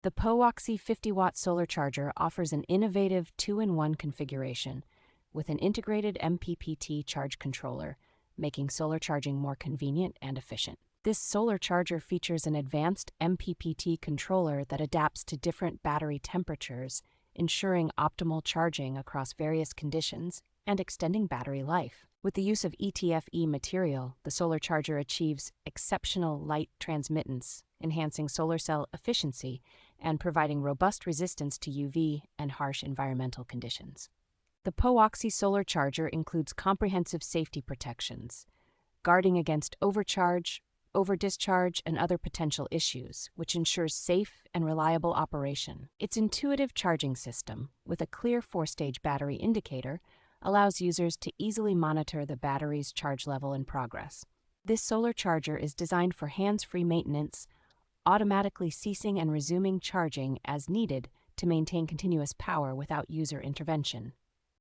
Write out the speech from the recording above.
The POWOXI 50W solar charger offers an innovative 2-in-1 configuration with an integrated MPPT charge controller, making solar charging more convenient and efficient. This solar charger features an advanced MPPT controller that adapts to different battery temperatures, ensuring optimal charging across various conditions and extending battery life. With the use of ETFE material, the solar charger achieves exceptional light transmittance, enhancing solar cell efficiency and providing robust resistance to UV and harsh environmental conditions. The POWOXI solar charger includes comprehensive safety protections, guarding against overcharge, over-discharge, and other potential issues, which ensures safe and reliable operation. Its intuitive charging system, with a clear 4-stage battery indicator, allows users to easily monitor the battery's charge level and progress. This solar charger is designed for hands-free maintenance, automatically ceasing and resuming charging as needed to maintain continuous power without user intervention.